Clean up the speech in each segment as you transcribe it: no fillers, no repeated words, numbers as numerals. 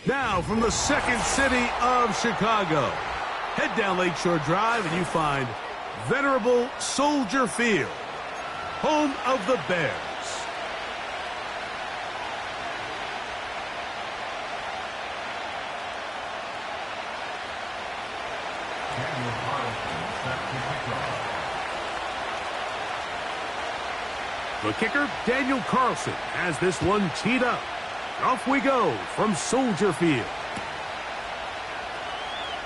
Now, from the second city of Chicago, head down Lakeshore Drive and you find venerable Soldier Field, home of the Bears. The kicker, Daniel Carlson, has this one teed up. Off we go from Soldier Field.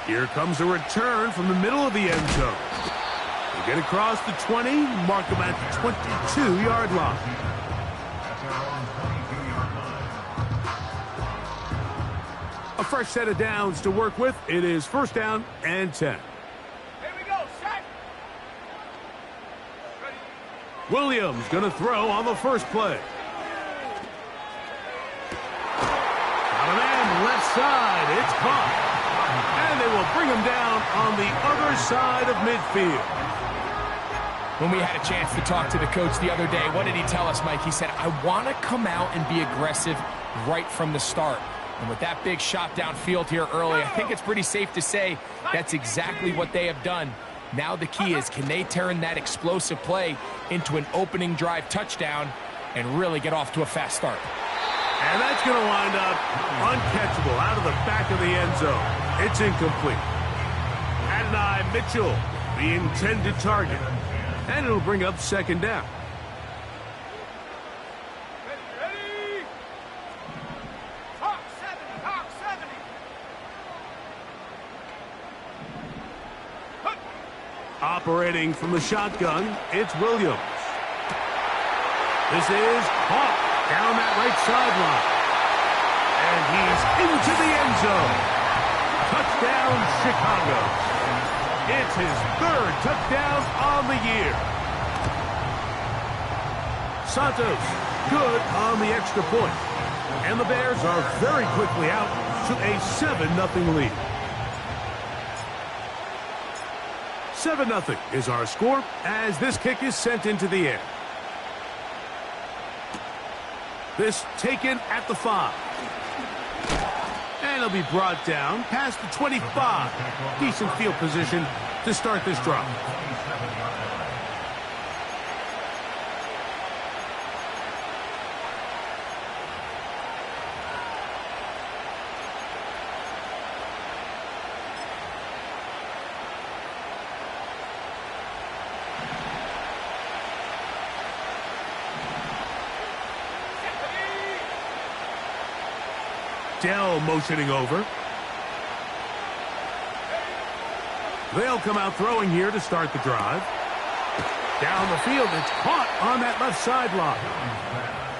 Here comes a return from the middle of the end zone. They get across the 20, mark them at the 22-yard line. A fresh set of downs to work with. It is first down and 10. Williams going to throw on the first play. Got a man left side. It's caught. And they will bring him down on the other side of midfield. When we had a chance to talk to the coach the other day, what did he tell us, Mike? He said, I want to come out and be aggressive right from the start. And with that big shot downfield here early, I think it's pretty safe to say that's exactly what they have done. Now the key is, can they turn that explosive play into an opening drive touchdown and really get off to a fast start? And that's going to wind up uncatchable out of the back of the end zone. It's incomplete. Adonai Mitchell, the intended target. And it'll bring up second down. Ready? Hawk 70, Hawk 70. Operating from the shotgun, it's Williams. This is Hawk down that right sideline. And he's into the end zone. Touchdown, Chicago. It's his third touchdown on the year. Santos, good on the extra point. And the Bears are very quickly out to a 7-0 lead. 7-0 is our score as this kick is sent into the air. This taken at the 5. And it'll be brought down past the 25. Decent field position to start this drive. Dell motioning over. They'll come out throwing here to start the drive. Down the field, it's caught on that left sideline.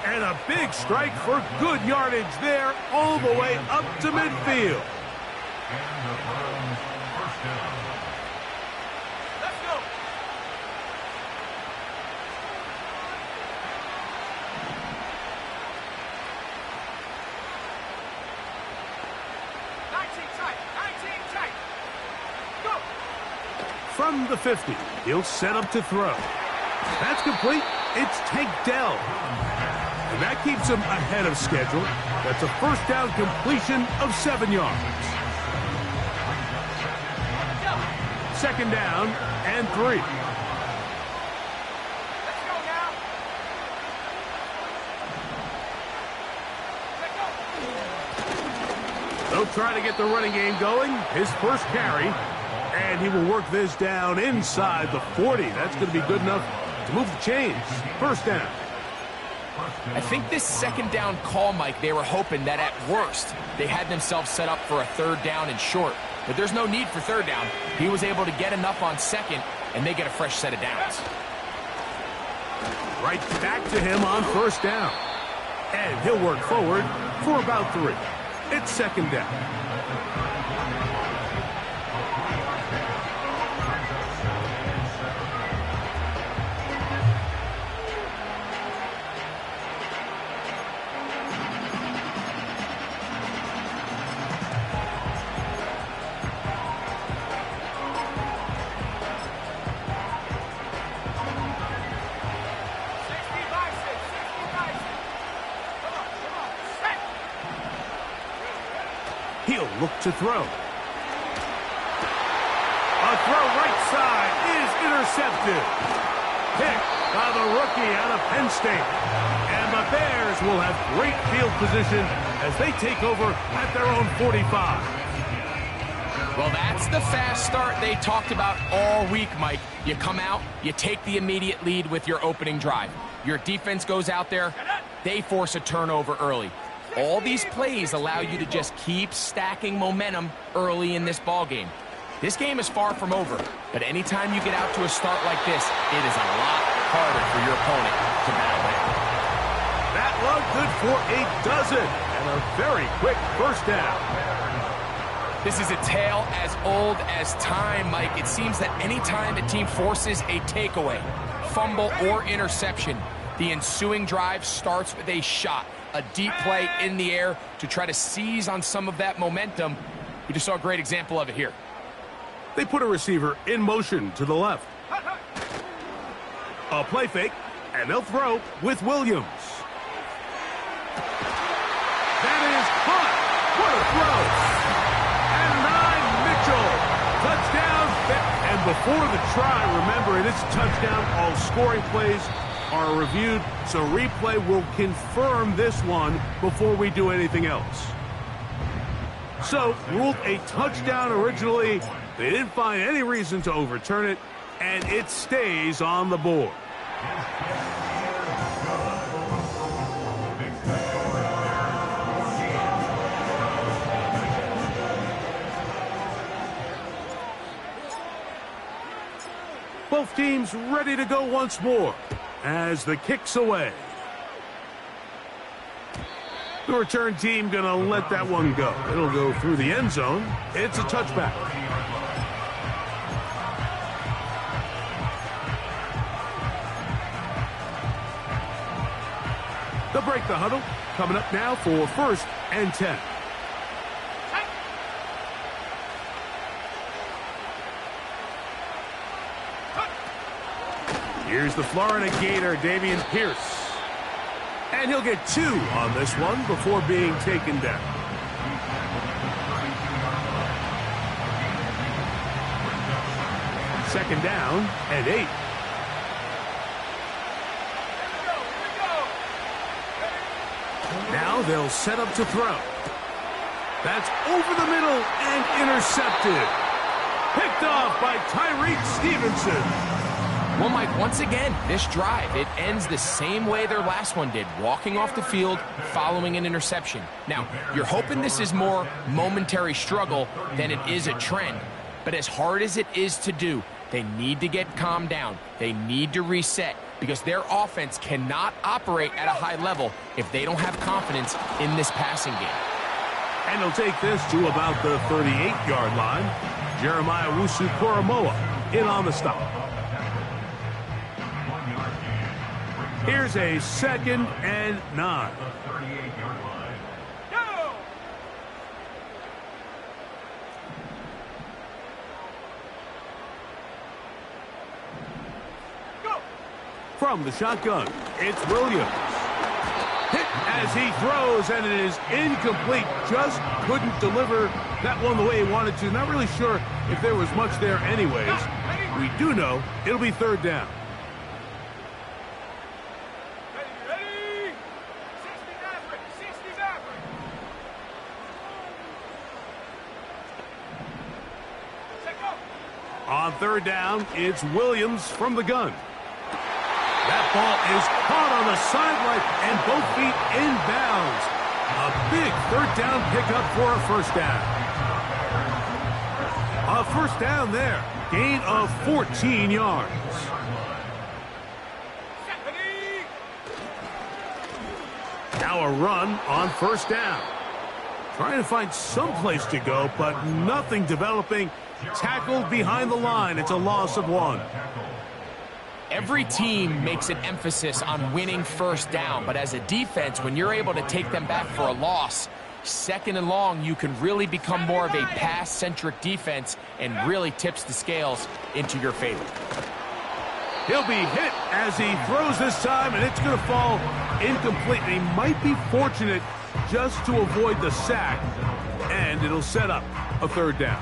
And a big strike for good yardage there all the way up to midfield. Let's go. From the 50, he'll set up to throw. That's complete. It's Tank Dell. And that keeps him ahead of schedule. That's a first down completion of 7 yards. Second down and 3. Let's go now. They'll try to get the running game going. His first carry. And he will work this down inside the 40. That's going to be good enough to move the chains. First down. I think this second down call, Mike, they were hoping that at worst they had themselves set up for a third down and short. But there's no need for third down. He was able to get enough on second, and they get a fresh set of downs. Right back to him on first down. And he'll work forward for about 3. It's second down. He'll look to throw. A throw right side is intercepted. Picked by the rookie out of Penn State. And the Bears will have great field position as they take over at their own 45. Well, that's the fast start they talked about all week, Mike. You come out, you take the immediate lead with your opening drive. Your defense goes out there, they force a turnover early. All these plays allow you to just keep stacking momentum early in this ball game. This game is far from over, but anytime you get out to a start like this, it is a lot harder for your opponent to battle back. That one good for a dozen and a very quick first down. This is a tale as old as time, Mike. It seems that anytime a team forces a takeaway, fumble, or interception, the ensuing drive starts with a shot, a deep play in the air to try to seize on some of that momentum. We just saw a great example of it here. They put a receiver in motion to the left. A play fake, and they'll throw with Williams. That is caught. What a throw. Touchdown. And before the try, remember, it is a touchdown. All scoring plays are reviewed, so replay will confirm this one before we do anything else. So, ruled a touchdown originally. They didn't find any reason to overturn it, and it stays on the board. Both teams ready to go once more as the kick's away. The return team going to let that one go. It'll go through the end zone. It's a touchback. They'll break the huddle. Coming up now for 1st and 10. Here's the Florida Gator, Dameon Pierce. And he'll get 2 on this one before being taken down. Second down and 8. Now they'll set up to throw. That's over the middle and intercepted. Picked off by Tyreek Stevenson. Well, Mike, once again, this drive, it ends the same way their last one did, walking off the field following an interception. Now, you're hoping this is more momentary struggle than it is a trend, but as hard as it is to do, they need to get calmed down. They need to reset because their offense cannot operate at a high level if they don't have confidence in this passing game. And they'll take this to about the 38-yard line. Jeremiah Wusu-Koromoa in on the stop. Here's a 2nd and 9. Go! Go! From the shotgun, it's Williams. Hit as he throws, and it is incomplete. Just couldn't deliver that one the way he wanted to. Not really sure if there was much there anyways. We do know it'll be 3rd down. On 3rd down, it's Williams from the gun. That ball is caught on the sideline and both feet inbounds. A big 3rd down pickup for a 1st down. A 1st down there. Gain of 14 yards. Now a run on 1st down. Trying to find some place to go, but nothing developing. Tackled behind the line. It's a loss of 1. Every team makes an emphasis on winning 1st down, but as a defense, when you're able to take them back for a loss, 2nd and long, you can really become more of a pass-centric defense and really tips the scales into your favor. He'll be hit as he throws this time, and it's going to fall incomplete. He might be fortunate just to avoid the sack, and it'll set up a third down.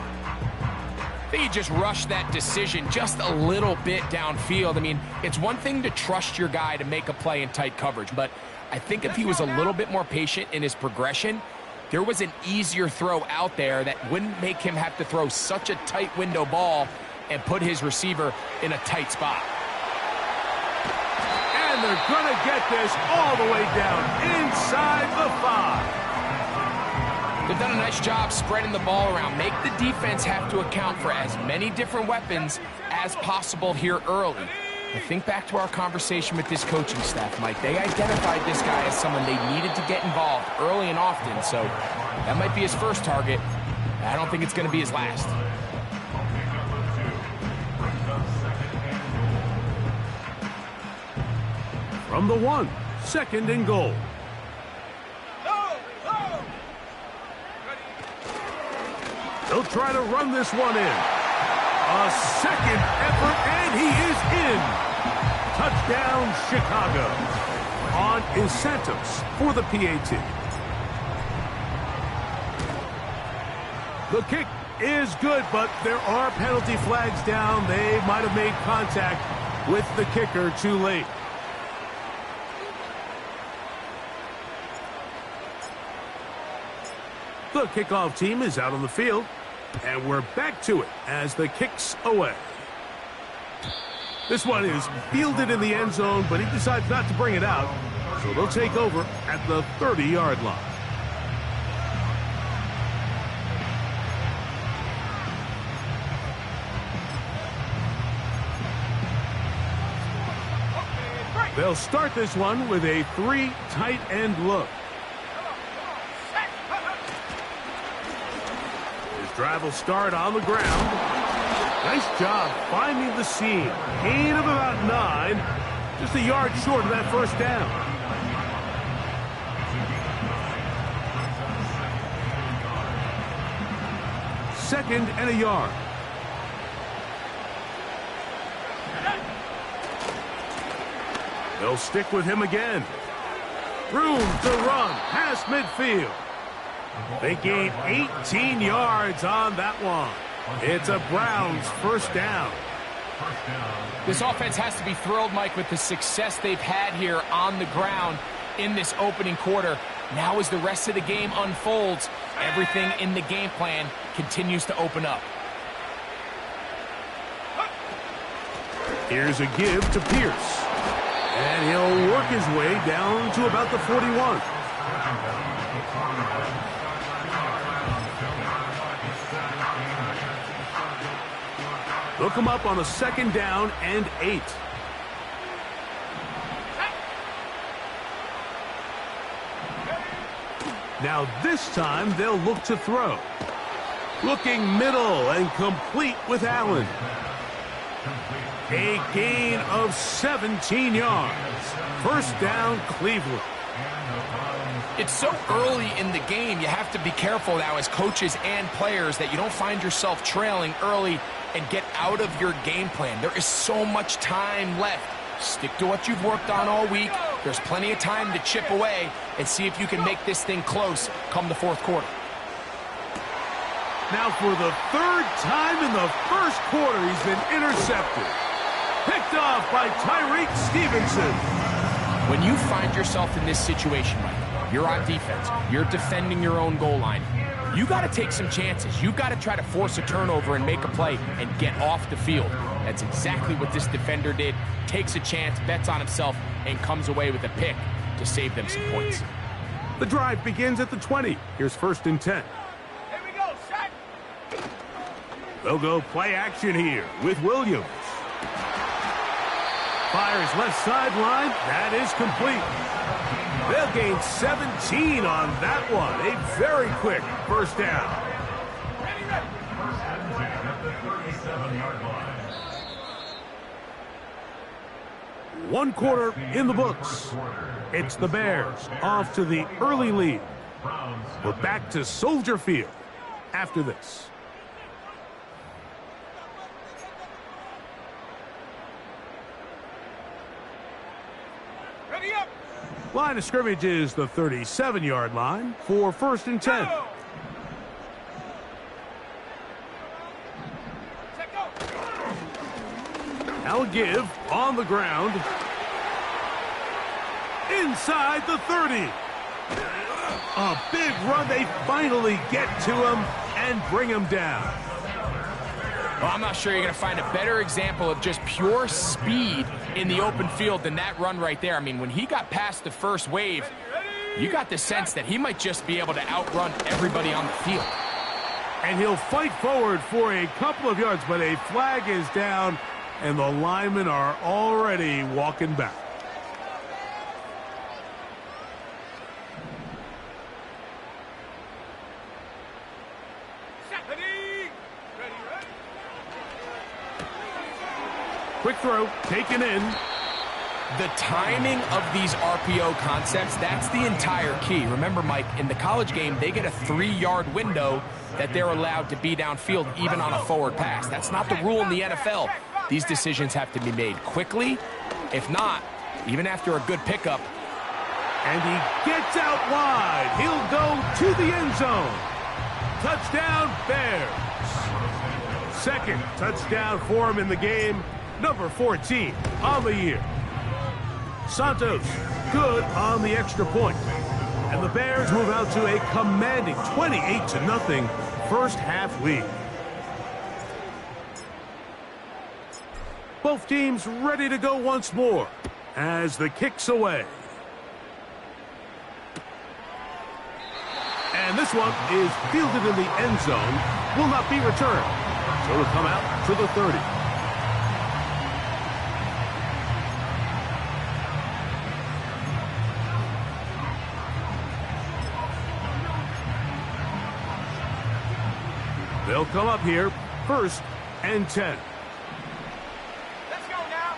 I think he just rushed that decision just a little bit downfield. I mean, it's one thing to trust your guy to make a play in tight coverage, but I think if he was a little bit more patient in his progression, there was an easier throw out there that wouldn't make him have to throw such a tight window ball and put his receiver in a tight spot. And they're going to get this all the way down inside the 5. They've done a nice job spreading the ball around. Make the defense have to account for as many different weapons as possible here early. I think back to our conversation with this coaching staff, Mike. They identified this guy as someone they needed to get involved early and often, so that might be his first target. I don't think it's going to be his last. From the 1, 2nd and goal. They'll try to run this one in. A second effort, and he is in. Touchdown, Chicago. On is Santos for the PAT. The kick is good, but there are penalty flags down. They might have made contact with the kicker too late. The kickoff team is out on the field, and we're back to it as the kick's away. This one is fielded in the end zone, but he decides not to bring it out, so they'll take over at the 30-yard line. They'll start this one with a 3 tight end look. Drive will start on the ground. Nice job finding the seam. Gain of about 9. Just a yard short of that first down. Second and a yard. They'll stick with him again. Room to run past midfield. They gain 18 yards on that one. It's a Browns first down. This offense has to be thrilled, Mike, with the success they've had here on the ground in this opening quarter. Now as the rest of the game unfolds, everything in the game plan continues to open up. Here's a give to Pierce. And he'll work his way down to about the 41. Look him up on a 2nd down and 8. Now this time they'll look to throw. Looking middle and complete with Allen. A gain of 17 yards. First down, Cleveland. It's so early in the game, you have to be careful now as coaches and players that you don't find yourself trailing early and get out of your game plan. There is so much time left. Stick to what you've worked on all week. There's plenty of time to chip away and see if you can make this thing close come the 4th quarter. Now for the 3rd time in the 1st quarter, he's been intercepted. Picked off by Tyreek Stevenson. When you find yourself in this situation, Mike, you're on defense, you're defending your own goal line, you got to take some chances. You got to try to force a turnover and make a play and get off the field. That's exactly what this defender did. Takes a chance, bets on himself, and comes away with a pick to save them some points. The drive begins at the 20. Here's 1st and 10. Here we go, set. They'll go play action here with Williams. Fires left sideline. That is complete. They'll gain 17 on that one. A very quick first down. Ready, ready. 1 quarter in the books. It's the Bears off to the early lead. We're back to Soldier Field after this. Line of scrimmage is the 37-yard line for 1st and 10. Now a give on the ground. Inside the 30. A big run. They finally get to him and bring him down. Well, I'm not sure you're going to find a better example of just pure speed in the open field than that run right there. I mean, when he got past the first wave, you got the sense that he might just be able to outrun everybody on the field. And he'll fight forward for a couple of yards, but a flag is down, and the linemen are already walking back. Quick throw, taken in. The timing of these RPO concepts, that's the entire key. Remember, Mike, in the college game, they get a 3-yard window that they're allowed to be downfield even on a forward pass. That's not the rule in the NFL. These decisions have to be made quickly. If not, even after a good pickup. And he gets out wide. He'll go to the end zone. Touchdown, Bears. Second touchdown for him in the game. Number 14 on the year. Santos, good on the extra point. And the Bears move out to a commanding 28-0 first half lead. Both teams ready to go once more as the kick's away. And this one is fielded in the end zone, will not be returned. So it'll come out to the 30. They'll come up here, 1st and 10. Let's go now.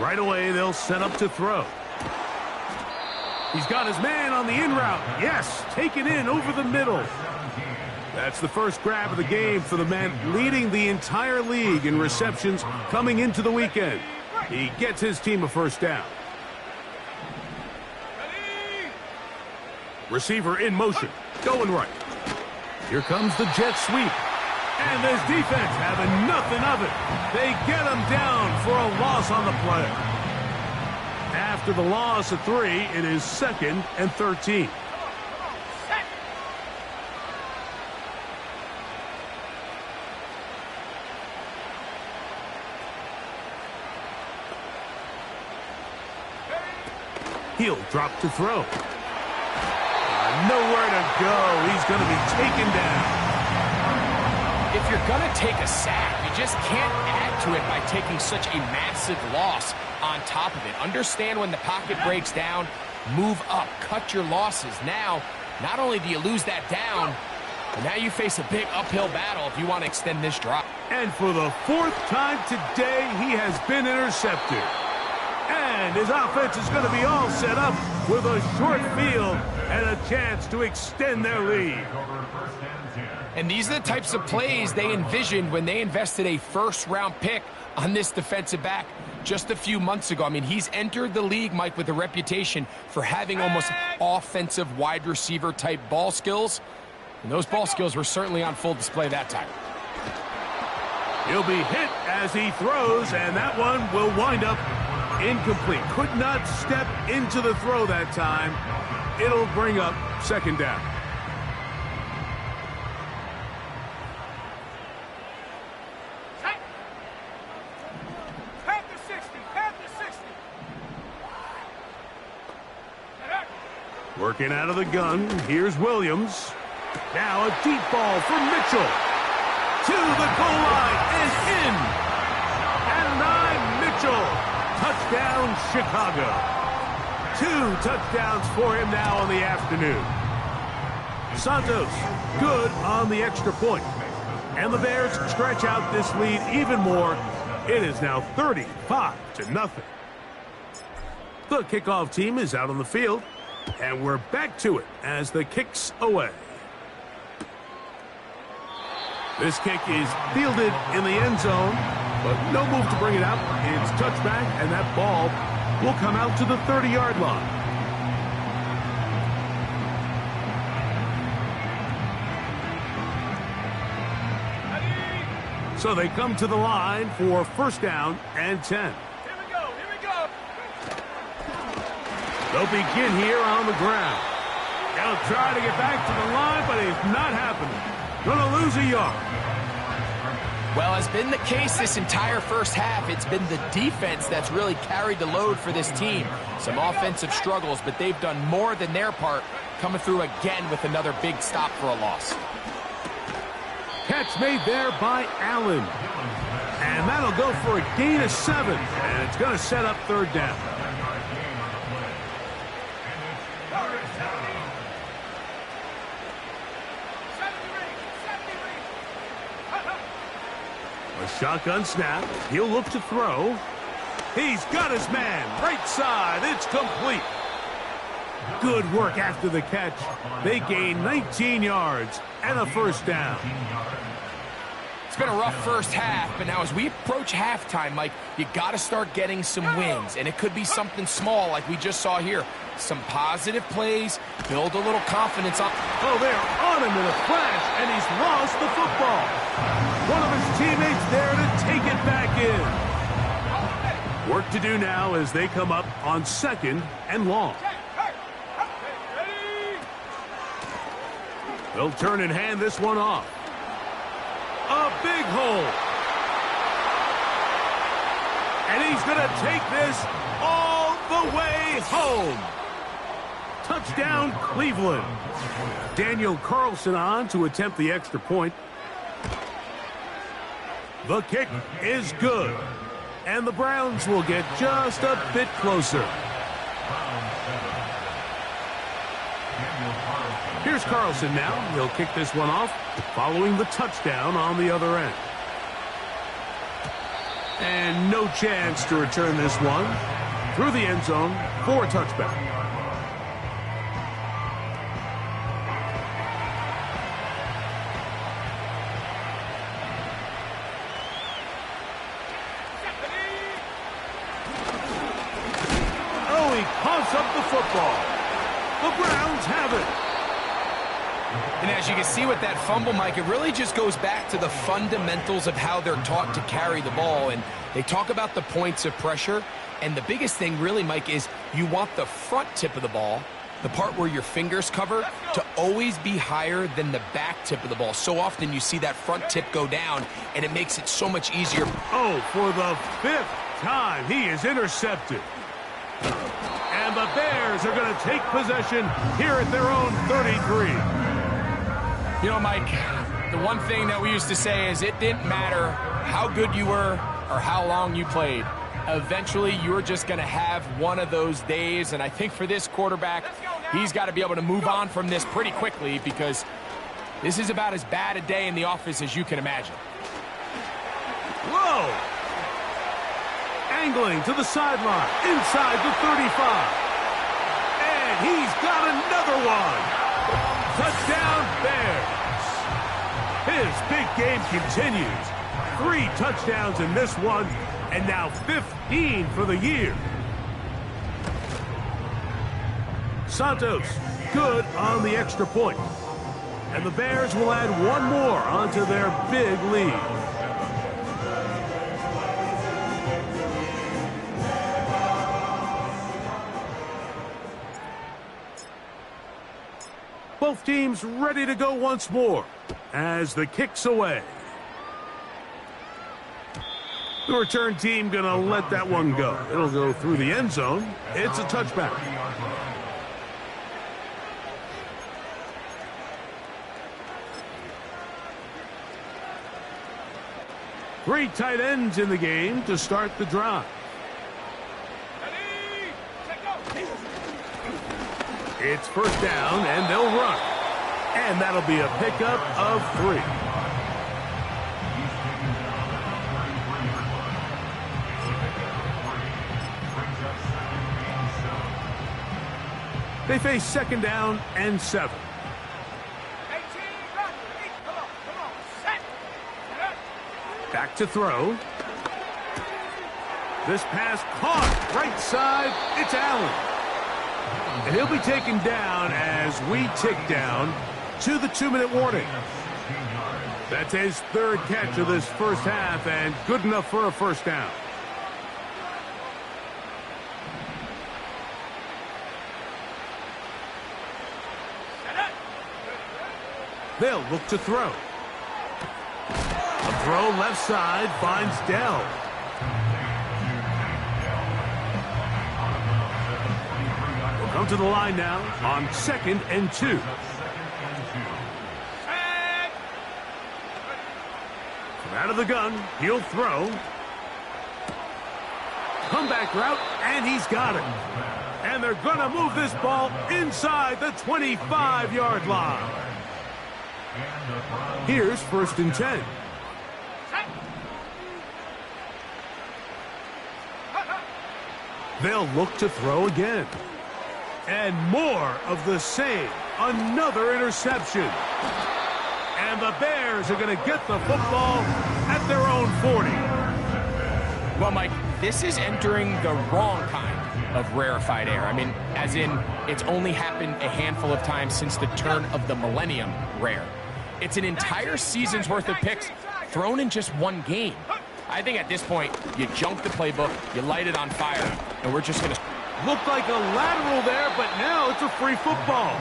Right away, they'll set up to throw. He's got his man on the in route. Yes, taken in over the middle. That's the first grab of the game for the man leading the entire league in receptions coming into the weekend. He gets his team a first down. Receiver in motion, going right. Here comes the jet sweep. And this defense having nothing of it. They get him down for a loss on the play. After the loss of 3, it is 2nd and 13. He'll drop to throw. Nowhere to go. He's going to be taken down. If you're going to take a sack, you just can't add to it by taking such a massive loss on top of it. Understand when the pocket breaks down, move up, cut your losses. Now, not only do you lose that down, but now you face a big uphill battle if you want to extend this drive. And for the 4th time today, he has been intercepted. And his offense is going to be all set up with a short field and a chance to extend their lead. And these are the types of plays they envisioned when they invested a first-round pick on this defensive back just a few months ago. I mean, he's entered the league, Mike, with a reputation for having almost offensive wide receiver type ball skills. And those ball skills were certainly on full display that time. He'll be hit as he throws, and that one will wind up incomplete. Could not step into the throw that time. It'll bring up 2nd down. Working out of the gun, here's Williams. Now a deep ball for Mitchell. To the goal line and in. And 9, Mitchell. Touchdown, Chicago. 2 touchdowns for him now on the afternoon. Santos, good on the extra point. And the Bears stretch out this lead even more. It is now 35-0. The kickoff team is out on the field. And we're back to it as the kick's away. This kick is fielded in the end zone. but no move to bring it out. It's touchback, and that ball will come out to the 30-yard line. So they come to the line for first down and 10. Here we go. Here we go. They'll begin here on the ground. They'll try to get back to the line, but it's not happening. Gonna lose a yard. Well, as been the case this entire first half, it's been the defense that's really carried the load for this team. Some offensive struggles, but they've done more than their part, coming through again with another big stop for a loss. Catch made there by Allen. And that'll go for a gain of 7. And it's going to set up third down. A shotgun snap. He'll look to throw. He's got his man. Right side. It's complete. Good work after the catch. They gain 19 yards and a first down. It's been a rough first half, but now as we approach halftime, Mike, you got to start getting some wins, and it could be something small like we just saw here. Some positive plays, build a little confidence up. Oh, they're on him in a flash, and he's lost the football. One of his teammates there to take it back in. Work to do now as they come up on second and long. They'll turn and hand this one off. A big hole. And he's going to take this all the way home. Touchdown, Cleveland. Daniel Carlson on to attempt the extra point. The kick is good. And the Browns will get just a bit closer. Here's Carlson now. He'll kick this one off, following the touchdown on the other end. And no chance to return this one through the end zone for a touchback. Oh, he coughs up the football. The Browns have it. And as you can see with that fumble, Mike, it really just goes back to the fundamentals of how they're taught to carry the ball. And they talk about the points of pressure. And the biggest thing really, Mike, is you want the front tip of the ball, the part where your fingers cover, to always be higher than the back tip of the ball. So often you see that front tip go down, and it makes it so much easier. Oh, for the 5th time, he is intercepted. And the Bears are going to take possession here at their own 33. You know, Mike, the one thing that we used to say is it didn't matter how good you were or how long you played. Eventually, you're just going to have one of those days, and I think for this quarterback, he's got to be able to move on from this pretty quickly because this is about as bad a day in the office as you can imagine. Whoa! Angling to the sideline, inside the 35. And he's got another one. Touchdown, Bears. His big game continues. 3 touchdowns in this one, and now 15 for the year. Santos, good on the extra point. And the Bears will add one more onto their big lead. Both teams ready to go once more as the kick's away. The return team going to let that one go. It'll go through the end zone. It's a touchback. Three tight ends in the game to start the drive. It's first down, and they'll run. And that'll be a pickup of 3. They face second down and 7. Back to throw. This pass caught right side. It's Allen. And he'll be taken down as we tick down to the 2-minute warning. That's his third catch of this first half and good enough for a first down. They'll look to throw. A throw left side finds Dell. We'll come to the line now on 2nd and 2. From out of the gun, he'll throw. Comeback route, and he's got it. And they're going to move this ball inside the 25-yard line. Here's 1st and 10. They'll look to throw again. And more of the same. Another interception. And the Bears are going to get the football at their own 40. Well, Mike, this is entering the wrong kind of rarefied air. I mean, as in, it's only happened a handful of times since the turn of the millennium rare. It's an entire season's worth of picks thrown in just one game. I think at this point, you junk the playbook, you light it on fire, and we're just going to... Looked like a lateral there, but now it's a free football.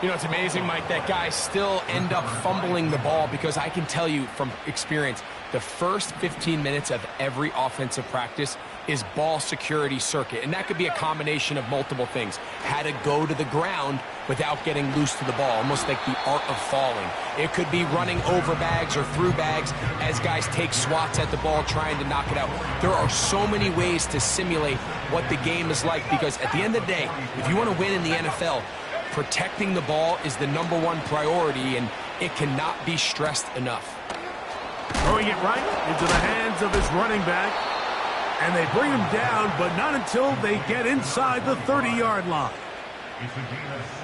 You know, it's amazing, Mike, that guys still end up fumbling the ball because I can tell you from experience, the first 15 minutes of every offensive practice is ball security circuit. And that could be a combination of multiple things. How to go to the ground without getting loose to the ball, almost like the art of falling. It could be running over bags or through bags as guys take swats at the ball trying to knock it out. There are so many ways to simulate what the game is like because at the end of the day, if you want to win in the NFL, protecting the ball is the #1 priority, and it cannot be stressed enough. Throwing it right into the hands of his running back. And they bring him down, but not until they get inside the 30-yard line.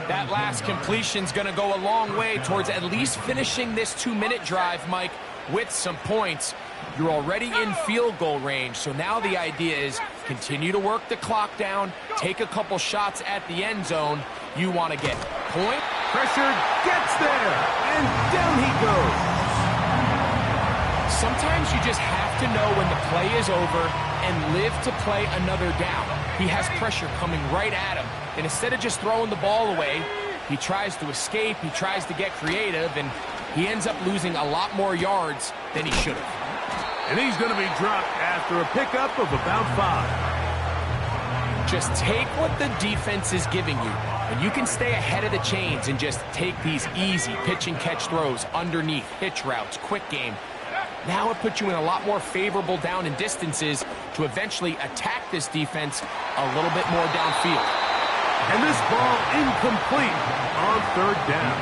That last completion's going to go a long way towards at least finishing this 2-minute drive, Mike, with some points. You're already in field goal range, so now the idea is continue to work the clock down, take a couple shots at the end zone. You want to get point. Pressure gets there, and down he goes. Sometimes you just have to know when the play is over and live to play another down. He has pressure coming right at him, and instead of just throwing the ball away, he tries to escape, he tries to get creative, and he ends up losing a lot more yards than he should have. And he's going to be dropped after a pickup of about 5. Just take what the defense is giving you, and you can stay ahead of the chains and just take these easy pitch and catch throws underneath, hitch routes, quick game. Now it puts you in a lot more favorable down and distances to eventually attack this defense a little bit more downfield. And this ball incomplete on 3rd down.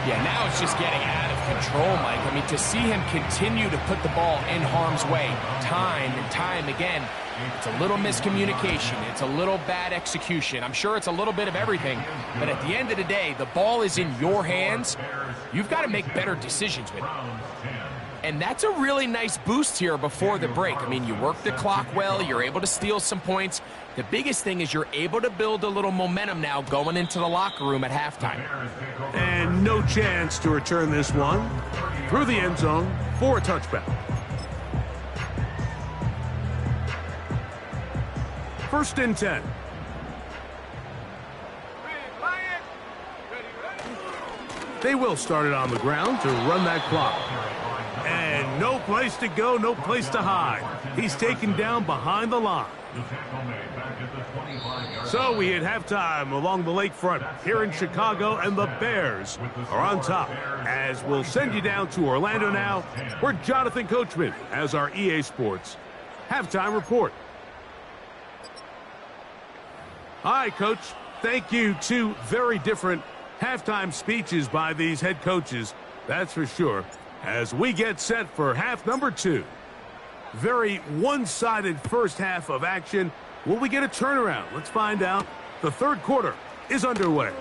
Yeah, now it's just getting out of control, Mike. I mean, to see him continue to put the ball in harm's way time and time again, it's a little miscommunication. It's a little bad execution. I'm sure it's a little bit of everything. But at the end of the day, the ball is in your hands. You've got to make better decisions with it. And that's a really nice boost here before the break. I mean, you work the clock well. You're able to steal some points. The biggest thing is you're able to build a little momentum now going into the locker room at halftime. And no chance to return this one through the end zone for a touchback. 1st and 10. They will start it on the ground to run that clock. And no place to go, no place to hide. He's taken down behind the line. So we hit halftime along the lakefront here in Chicago, and the Bears are on top. As we'll send you down to Orlando now, where Jonathan Coachman has our EA Sports halftime report. Hi, Coach. Thank you. 2 very different halftime speeches by these head coaches, that's for sure, as we get set for half number 2. Very one-sided first half of action. Will we get a turnaround? Let's find out. The 3rd quarter is underway.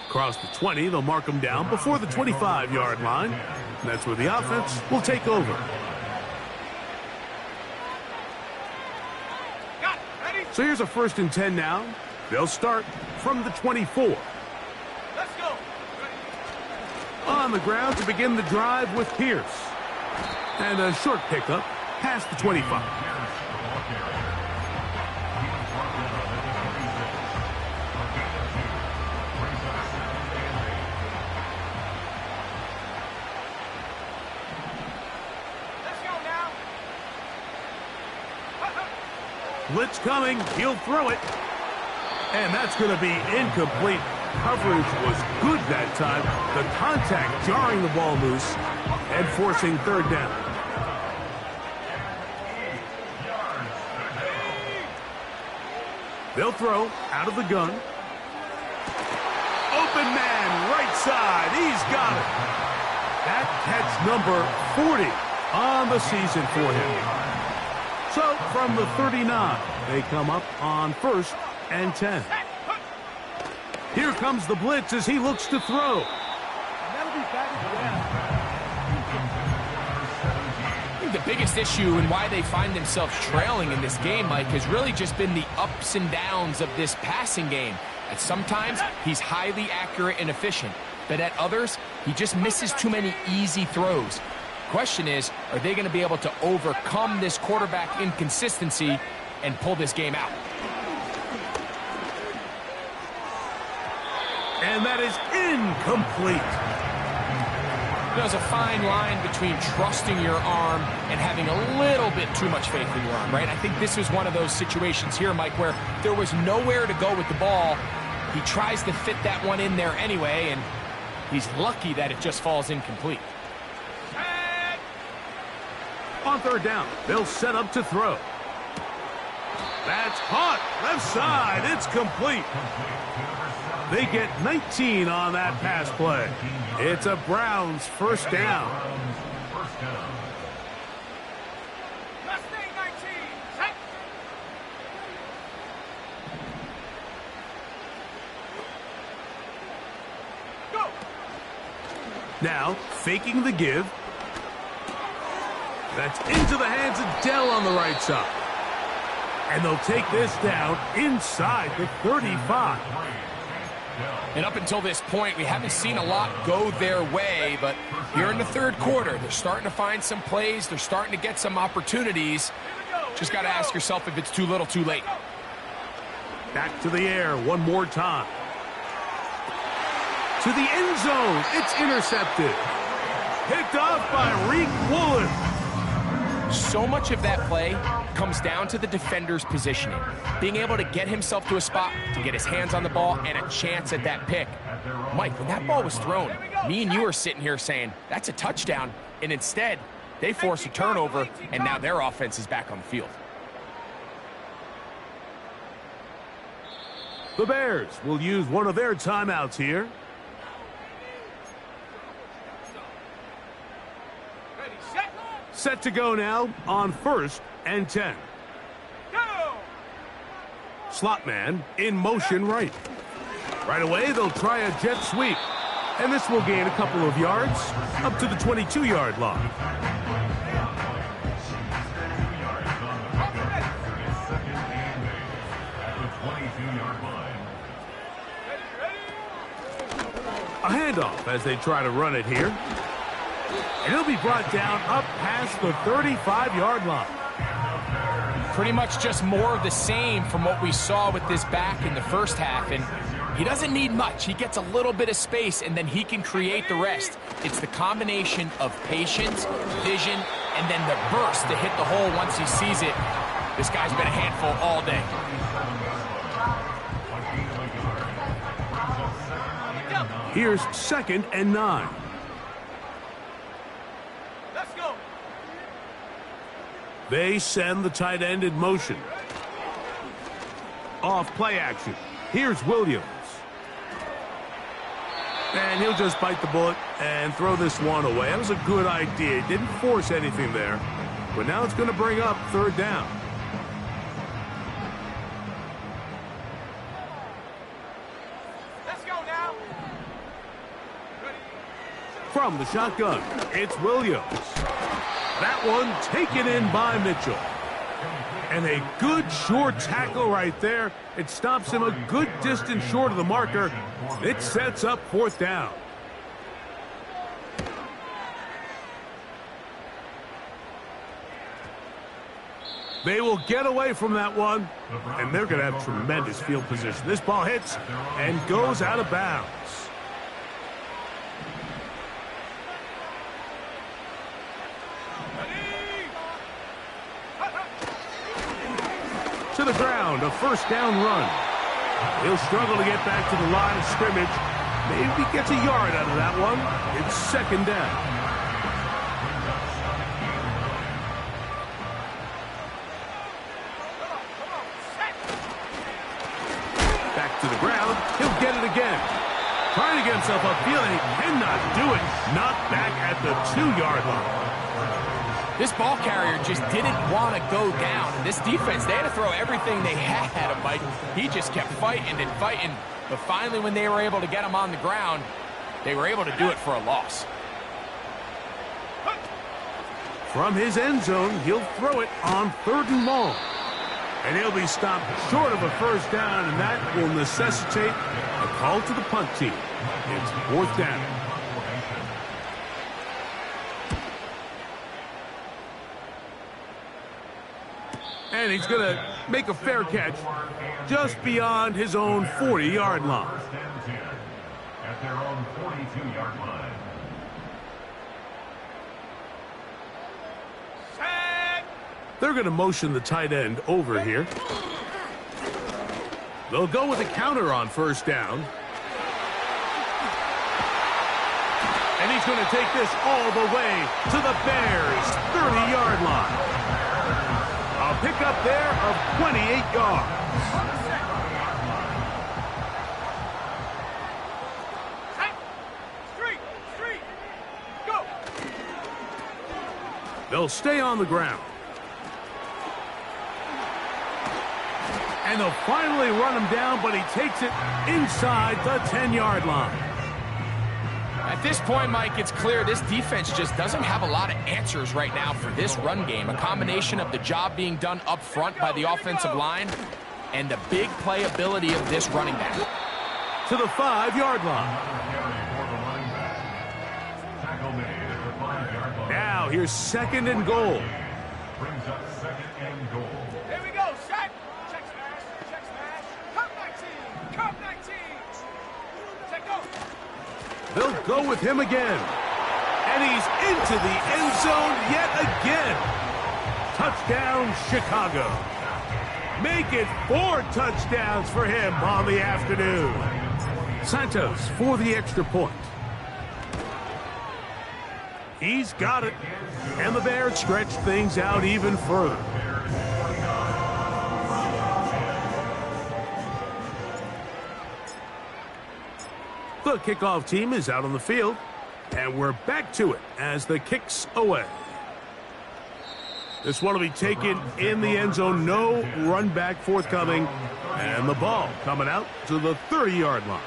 Across the 20, they'll mark them down before the 25-yard line. And that's where the offense will take over. So here's a 1st and 10 now. They'll start from the 24. Let's go. On the ground to begin the drive with Pierce. And a short pickup past the 25. Let's go now. Blitz coming. He'll throw it. And that's going to be incomplete. Coverage was good that time. The contact jarring the ball loose and forcing 3rd down. They'll throw out of the gun. Open man, right side. He's got it. That catch number 40 on the season for him. So from the 39, they come up on 1st and 10. Here comes the blitz as he looks to throw. I think the biggest issue and why they find themselves trailing in this game, Mike, has really just been the ups and downs of this passing game. At sometimes, he's highly accurate and efficient, but at others, he just misses too many easy throws. Question is, are they going to be able to overcome this quarterback inconsistency and pull this game out? And that is incomplete. There's a fine line between trusting your arm and having a little bit too much faith in your arm, right? I think this was one of those situations here, Mike, where there was nowhere to go with the ball. He tries to fit that one in there anyway, and he's lucky that it just falls incomplete. On 3rd down, they'll set up to throw. That's caught. Left side. It's complete. They get 19 on that pass play. It's a Browns 1st down. Mustang 19. Set. Go. Now, faking the give. That's into the hands of Dell on the right side. And they'll take this down inside the 35. And up until this point, we haven't seen a lot go their way, but here in the 3rd quarter, they're starting to find some plays. They're starting to get some opportunities. Just got to ask yourself if it's too little, too late. Back to the air one more time. To the end zone. It's intercepted. Picked off by Reek Woolen. So much of that play comes down to the defender's positioning. Being able to get himself to a spot, to get his hands on the ball, and a chance at that pick. Mike, when that ball was thrown, me and you are sitting here saying, that's a touchdown. And instead, they force a turnover, and now their offense is back on the field. The Bears will use one of their timeouts here. Ready, set. Set to go now on 1st and 10. Go. Slot man in motion right. Right away, they'll try a jet sweep. And this will gain a couple of yards up to the 22-yard line. A handoff as they try to run it here. And he'll be brought down up past the 35-yard line. Pretty much just more of the same from what we saw with this back in the 1st half. And he doesn't need much. He gets a little bit of space, and then he can create the rest. It's the combination of patience, vision, and then the burst to hit the hole once he sees it. This guy's been a handful all day. Here's 2nd and 9. Let's go. They send the tight end in motion. Off play action. Here's Williams. And he'll just bite the bullet and throw this one away. That was a good idea. He didn't force anything there. But now it's going to bring up 3rd down. Let's go now. Ready. From the shotgun, it's Williams. That one taken in by Mitchell. And a good short tackle right there. It stops him a good distance short of the marker. It sets up fourth down. They will get away from that one, and they're going to have tremendous field position. This ball hits and goes out of bounds. To the ground, a first down run. He'll struggle to get back to the line of scrimmage. Maybe gets a yard out of that one. It's second down. To the ground, he'll get it again. Trying to get himself upfield, and he cannot do it. Knocked back at the 2-yard line. This ball carrier just didn't want to go down. And this defense, they had to throw everything they had at him, Mike. He just kept fighting and fighting. But finally, when they were able to get him on the ground, they were able to do it for a loss. From his end zone, he'll throw it on 3rd and long. And he'll be stopped short of a first down, and that will necessitate a call to the punt team. It's 4th down. And he's going to make a fair catch just beyond his own 40-yard line. At their own 42-yard line. They're going to motion the tight end over here. They'll go with a counter on first down. And he's going to take this all the way to the Bears' 30-yard line. A pickup there of 28 yards. Street, go! They'll stay on the ground. And they'll finally run him down, but he takes it inside the 10-yard line. At this point, Mike, it's clear this defense just doesn't have a lot of answers right now for this run game. A combination of the job being done up front by the offensive line and the big playability of this running back. To the 5-yard line. Now here's 2nd and goal. Brings up 2nd and goal. Here we go, set! Check smash, come 19, check go! They'll go with him again. And he's into the end zone yet again. Touchdown, Chicago. Make it 4 touchdowns for him on the afternoon. Santos for the extra point. He's got it. And the Bears stretch things out even further. The kickoff team is out on the field, and we're back to it as the kick's away. This one will be taken in the end zone. No run back forthcoming, and the ball coming out to the 30-yard line.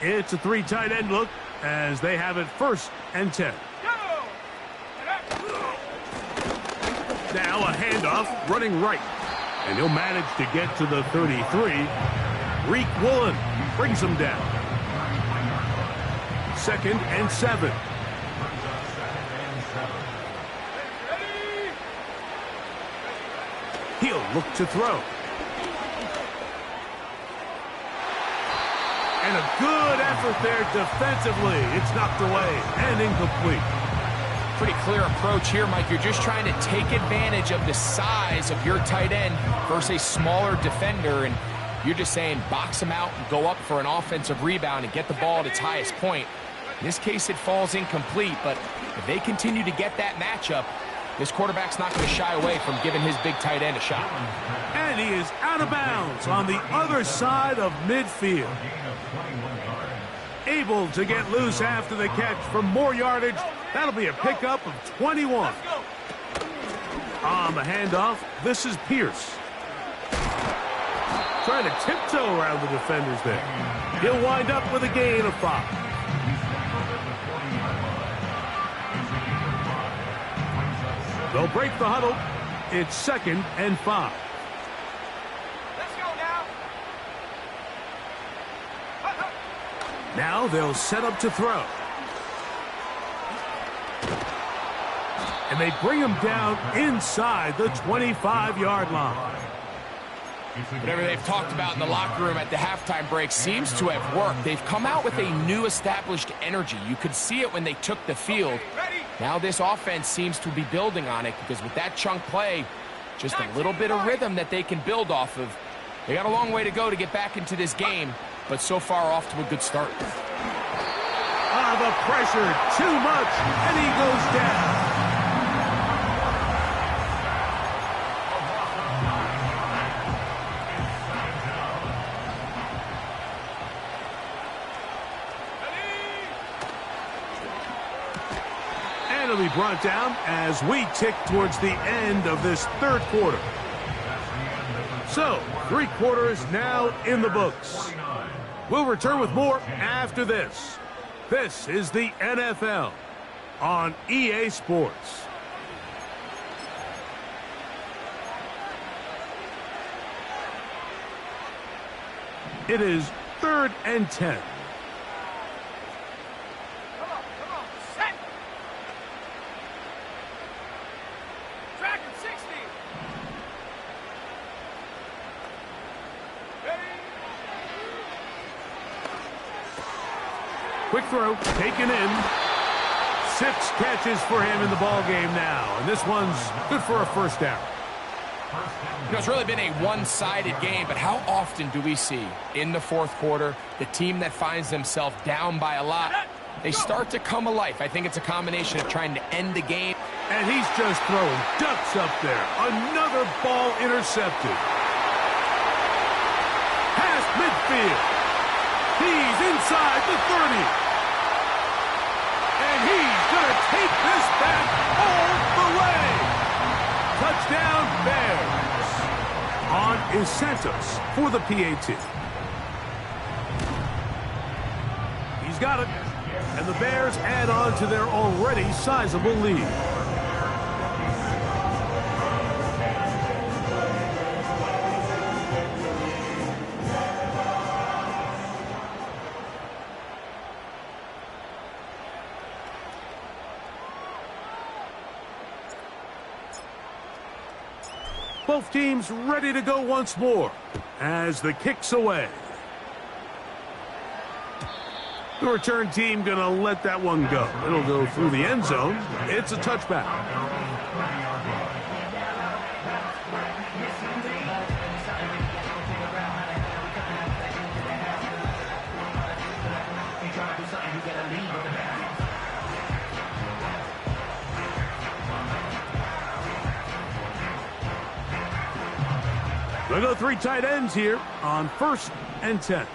It's a 3 tight end look as they have it 1st and 10. Now a handoff running right. And he'll manage to get to the 33. Reek Woolen brings him down. 2nd and 7. He'll look to throw. And a good effort there defensively. It's knocked away and incomplete. Pretty clear approach here, Mike. You're just trying to take advantage of the size of your tight end versus a smaller defender, and you're just saying box him out and go up for an offensive rebound and get the ball at its highest point. In this case, it falls incomplete, but if they continue to get that matchup, this quarterback's not going to shy away from giving his big tight end a shot. And he is out of bounds on the other side of midfield. Able to get loose after the catch for more yardage. That'll be a pickup of 21. On the handoff, this is Pierce. Trying to tiptoe around the defenders there. He'll wind up with a gain of 5. They'll break the huddle. It's 2nd and 5. Let's go now. Now they'll set up to throw. And they bring him down inside the 25-yard line. Whatever they've talked about in the locker room at the halftime break seems to have worked. They've come out with a new established energy. You could see it when they took the field. Now this offense seems to be building on it because with that chunk play, just a little bit of rhythm that they can build off of. They got a long way to go to get back into this game, but so far off to a good start. The pressure, too much, and he goes down. And he'll be brought down as we tick towards the end of this 3rd quarter. So, 3 quarters now in the books. We'll return with more after this. This is the NFL on EA Sports. It is 3rd and 10. Come on, set. Track at 60. Ready? Quick throw, taken in. 6 catches for him in the ball game now, and this one's good for a 1st down. You know, it's really been a one-sided game, but how often do we see in the 4th quarter the team that finds themselves down by a lot, they start to come alive? I think it's a combination of trying to end the game. And he's just throwing ducks up there. Another ball intercepted. Past midfield. He's inside the 30. And he's going to take this back all the way. Touchdown, Bears. On is Santos for the PAT. He's got it. And the Bears add on to their already sizable lead. Both teams ready to go once more as the kick's away. The return team going to let that one go. It'll go through the end zone. It's a touchback. They'll go 3 tight ends here on 1st and 10.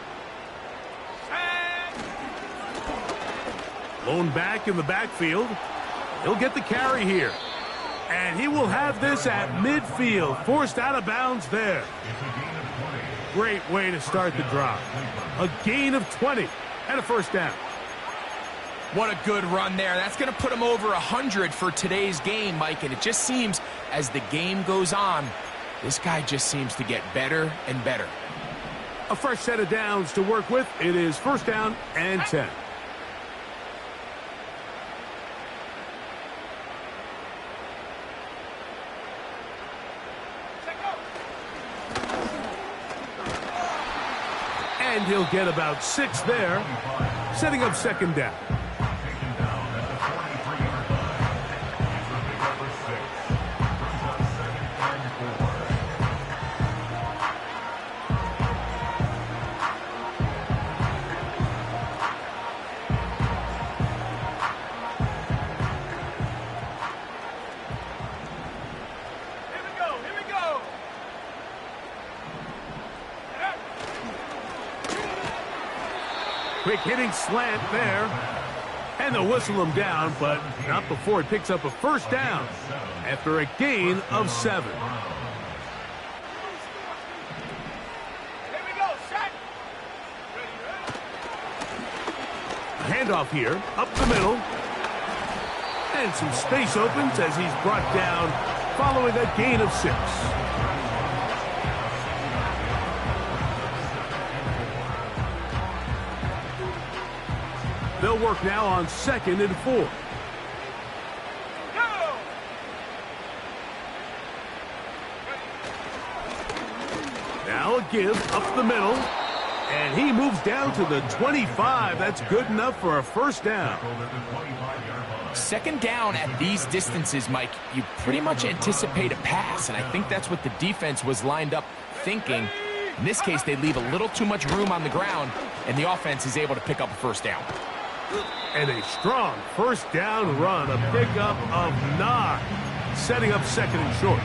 Lone back in the backfield. He'll get the carry here. And he will have this at midfield. Forced out of bounds there. Great way to start the drive. A gain of 20 and a 1st down. What a good run there. That's going to put him over 100 for today's game, Mike. And it just seems as the game goes on, this guy just seems to get better and better. A fresh set of downs to work with. It is 1st down and 10. And he'll get about 6 there, setting up 2nd down. Quick hitting slant there. And they'll whistle him down, but not before he picks up a 1st down after a gain of 7. Here we go, set. A handoff here, up the middle. And some space opens as he's brought down following a gain of 6. They'll work now on 2nd and 4. Now a give up the middle. And he moves down to the 25. That's good enough for a first down. 2nd down at these distances, Mike, you pretty much anticipate a pass, and I think that's what the defense was lined up thinking. In this case, they leave a little too much room on the ground, and the offense is able to pick up a first down. And a strong first down run, a pickup of 9, setting up 2nd and short.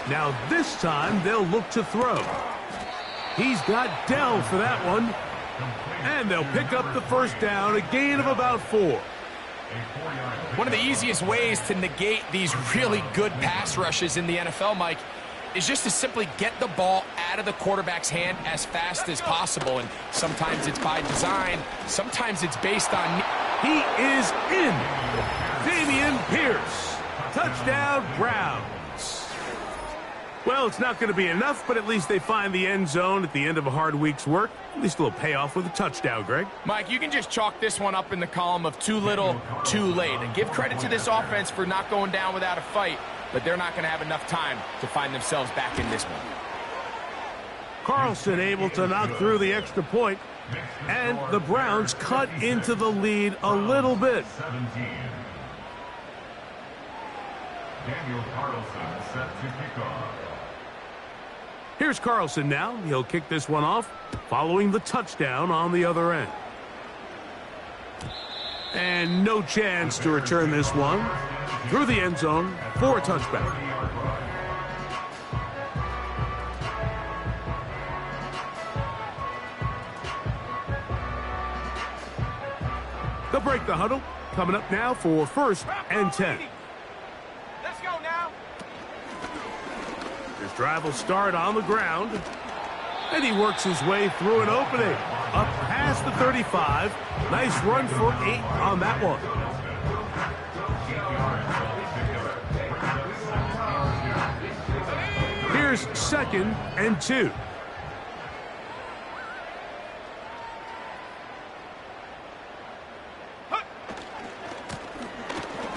Now this time they'll look to throw. He's got Dell for that one. And they'll pick up the first down, a gain of about 4. One of the easiest ways to negate these really good pass rushes in the NFL, Mike, is just to simply get the ball out of the quarterback's hand as fast as possible. And sometimes it's by design. Sometimes it's based on... He is in. Dameon Pierce. Touchdown, Browns. Well, it's not going to be enough, but at least they find the end zone at the end of a hard week's work. At least a little payoff with a touchdown, Greg. Mike, you can just chalk this one up in the column of too little, too late. And give credit to this offense for not going down without a fight, but they're not going to have enough time to find themselves back in this one. Carlson able to knock through the extra point, and the Browns cut into the lead a little bit. 17. Daniel Carlson set to kick off. Here's Carlson now. He'll kick this one off, following the touchdown on the other end. And no chance to return this one through the end zone for a touchback. They'll break the huddle. Coming up now for 1st and 10. Let's go now. His drive will start on the ground. And he works his way through an opening. Up past the 35. Nice run for 8 on that one. Here's 2nd and 2.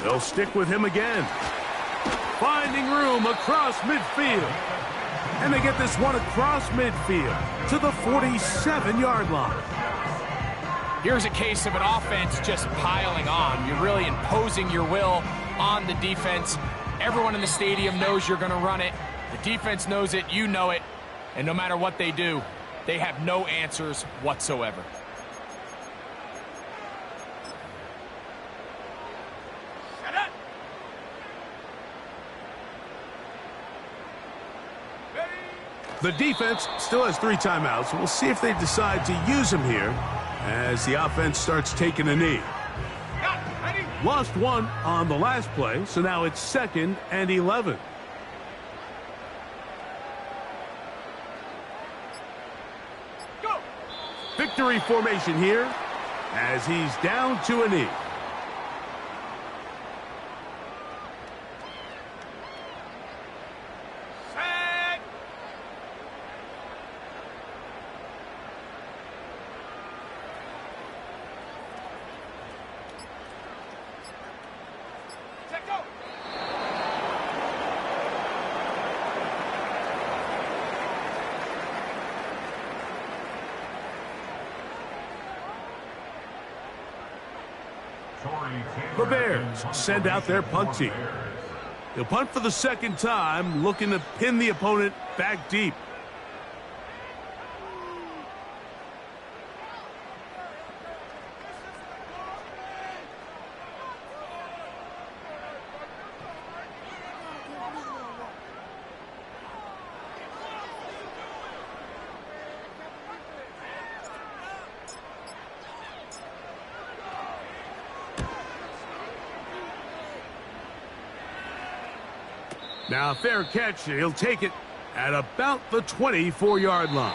They'll stick with him again. Finding room across midfield. And they get this one across midfield to the 47-yard line. Here's a case of an offense just piling on. You're really imposing your will on the defense. Everyone in the stadium knows you're going to run it. The defense knows it, you know it. And no matter what they do, they have no answers whatsoever. The defense still has 3 timeouts. We'll see if they decide to use them here as the offense starts taking a knee. Lost 1 on the last play, so now it's 2nd and 11. Go. Victory formation here as he's down to a knee. The Bears send out their punt team. They'll punt for the 2nd time, looking to pin the opponent back deep. Now, a fair catch. He'll take it at about the 24-yard line.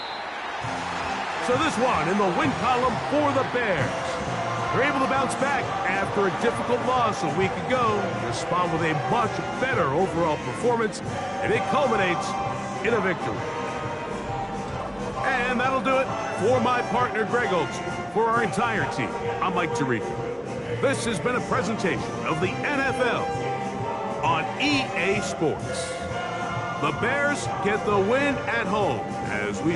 So this one in the win column for the Bears. They're able to bounce back after a difficult loss a week ago. Respond with a much better overall performance, and it culminates in a victory. And that'll do it for my partner, Greg Olson. For our entire team, I'm Mike Tirico. This has been a presentation of the NFL on EA Sports. The Bears get the win at home as we